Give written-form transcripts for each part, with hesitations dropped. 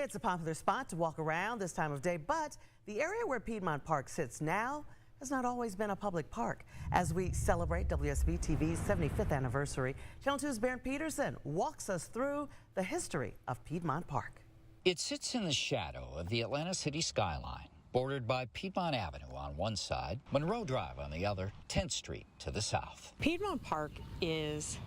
It's a popular spot to walk around this time of day, but the area where Piedmont Park sits now has not always been a public park. As we celebrate WSB-TV's 75th anniversary, Channel 2's Bernd Peterson walks us through the history of Piedmont Park. It sits in the shadow of the Atlanta city skyline, bordered by Piedmont Avenue on one side, Monroe Drive on the other, 10th Street to the south. Piedmont Park is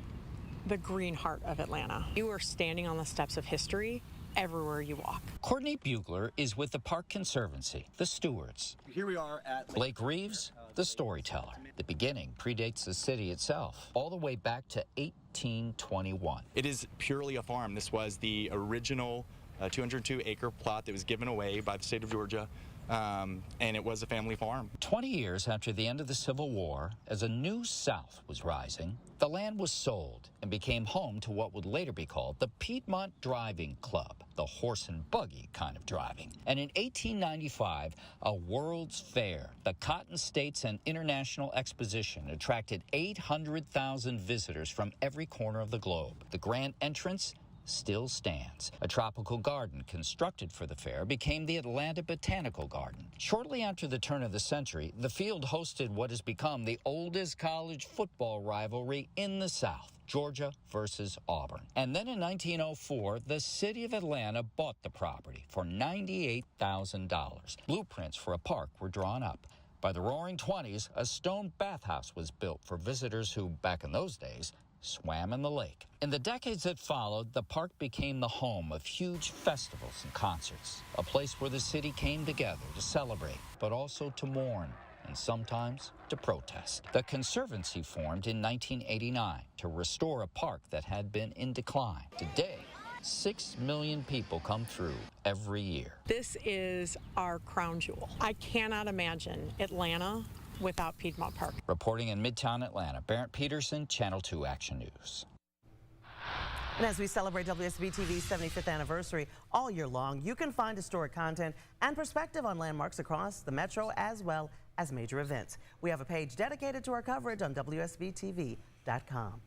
the green heart of Atlanta. You are standing on the steps of history everywhere you walk. Courtney Bugler is with the Park Conservancy, the stewards. Here we are at Blake Reeves, the storyteller. The beginning predates the city itself, all the way back to 1821. It is purely a farm. This was the original 202-acre plot that was given away by the state of Georgia, and it was a family farm. 20 years after the end of the Civil War, as a new South was rising, the land was sold and became home to what would later be called the Piedmont Driving Club, the horse and buggy kind of driving. And in 1895, a World's Fair, the Cotton States and International Exposition, attracted 800,000 visitors from every corner of the globe. The grand entrance still stands. A tropical garden constructed for the fair became the Atlanta Botanical Garden. Shortly after the turn of the century, the field hosted what has become the oldest college football rivalry in the South, Georgia versus Auburn. And then in 1904, the city of Atlanta bought the property for $98,000. Blueprints for a park were drawn up. By the Roaring 20s, a stone bathhouse was built for visitors who, back in those days, swam in the lake. In the decades that followed, the park became the home of huge festivals and concerts, a place where the city came together to celebrate, but also to mourn, and sometimes to protest. The Conservancy formed in 1989 to restore a park that had been in decline. Today, 6 million people come through every year. This is our crown jewel. I cannot imagine Atlanta without Piedmont Park. Reporting in Midtown Atlanta, Bernd Peterson, Channel 2 Action News. And as we celebrate WSB-TV's 75th anniversary all year long, you can find historic content and perspective on landmarks across the metro as well as major events. We have a page dedicated to our coverage on WSB-TV.com.